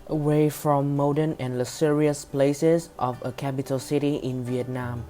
away from modern and luxurious places of a capital city in Vietnam.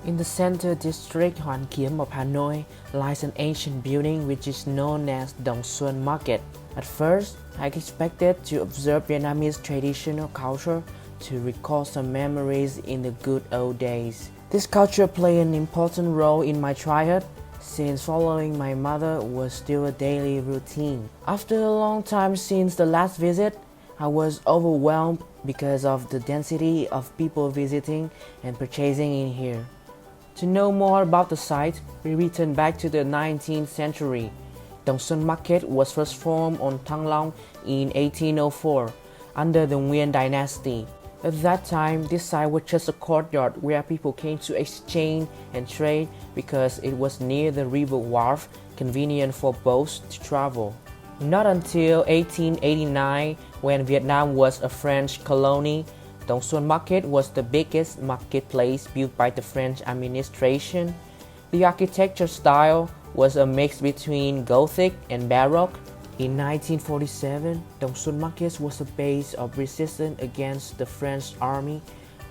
In the center district Hoàn Kiếm of Hanoi lies an ancient building which is known as DongXuanMarket. At first, I expected to observe Vietnamese traditional culture to recall some memories in the good old days. This culture played an important role in my childhood, since following my mother was still a daily routine. After a long time since the last visit, I was overwhelmed because of the density of people visiting and purchasing in here. To know more about the site, we return back to the 19th century. DongXuanMarket was first formed on Thăng Long in 1804 under the Nguyen dynasty. At that time, this site was just a courtyard where people came to exchange and trade because it was near the river wharf, convenient for boats to travel. Not until 1889, when Vietnam was a French colony, DongXuanMarket was the biggest marketplace built by the French administration. The architecture style was a mix between Gothic and Baroque. In 1947, DongXuanMarket was a base of resistance against the French army.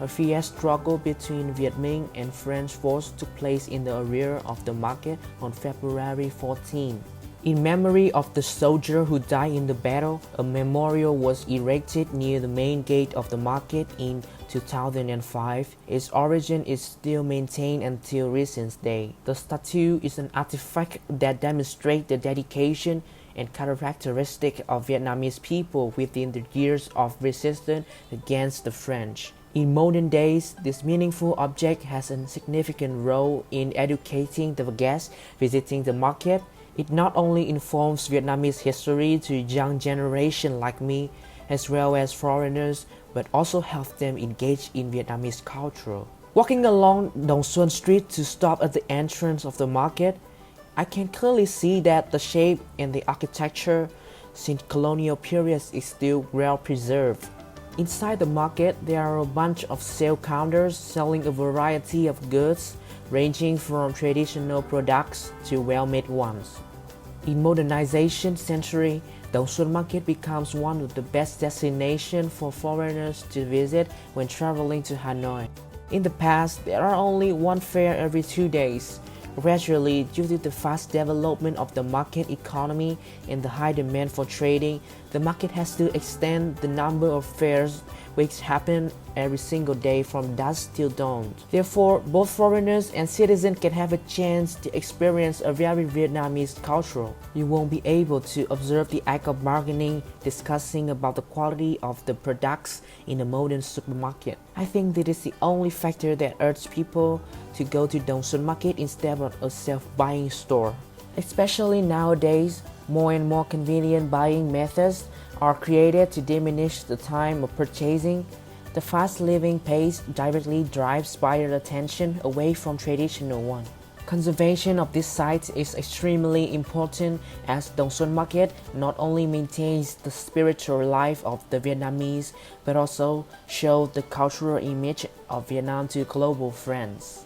A fierce struggle between Viet Minh and French forces took place in the rear of the market on February 14. In memory of the soldier who died in the battle, a memorial was erected near the main gate of the market in 2005. Its origin is still maintained until recent day. The statue is an artifact that demonstrates the dedication and characteristic of Vietnamese people within the years of resistance against the French. In modern days, this meaningful object has a significant role in educating the guests visiting the market. It not only informs Vietnamese history to young generation like me, as well as foreigners, but also helps them engage in Vietnamese culture. Walking along Dong Xuan Street to stop at the entrance of the market, I can clearly see that the shape and the architecture since colonial periods is still well preserved. Inside the market, there are a bunch of sale counters selling a variety of goods, ranging from traditional products to well-made ones. In modernization century, DongXuanMarket becomes one of the best destinations for foreigners to visit when traveling to Hanoi. In the past, there are only one fair every 2 days. Gradually, due to the fast development of the market economy and the high demand for trading, the market has to extend the number of fairs which happen every single day from dusk till dawn. Therefore, both foreigners and citizens can have a chance to experience a very Vietnamese culture. You won't be able to observe the act of bargaining, discussing about the quality of the products in a modern supermarket. I think this is the only factor that urges people to go to DongXuanMarket instead of a self-buying store. Especially nowadays, more and more convenient buying methods are created to diminish the time of purchasing. The fast living pace directly drives buyer attention away from traditional one. Conservation of this site is extremely important as DongXuanMarket not only maintains the spiritual life of the Vietnamese but also shows the cultural image of Vietnam to global friends.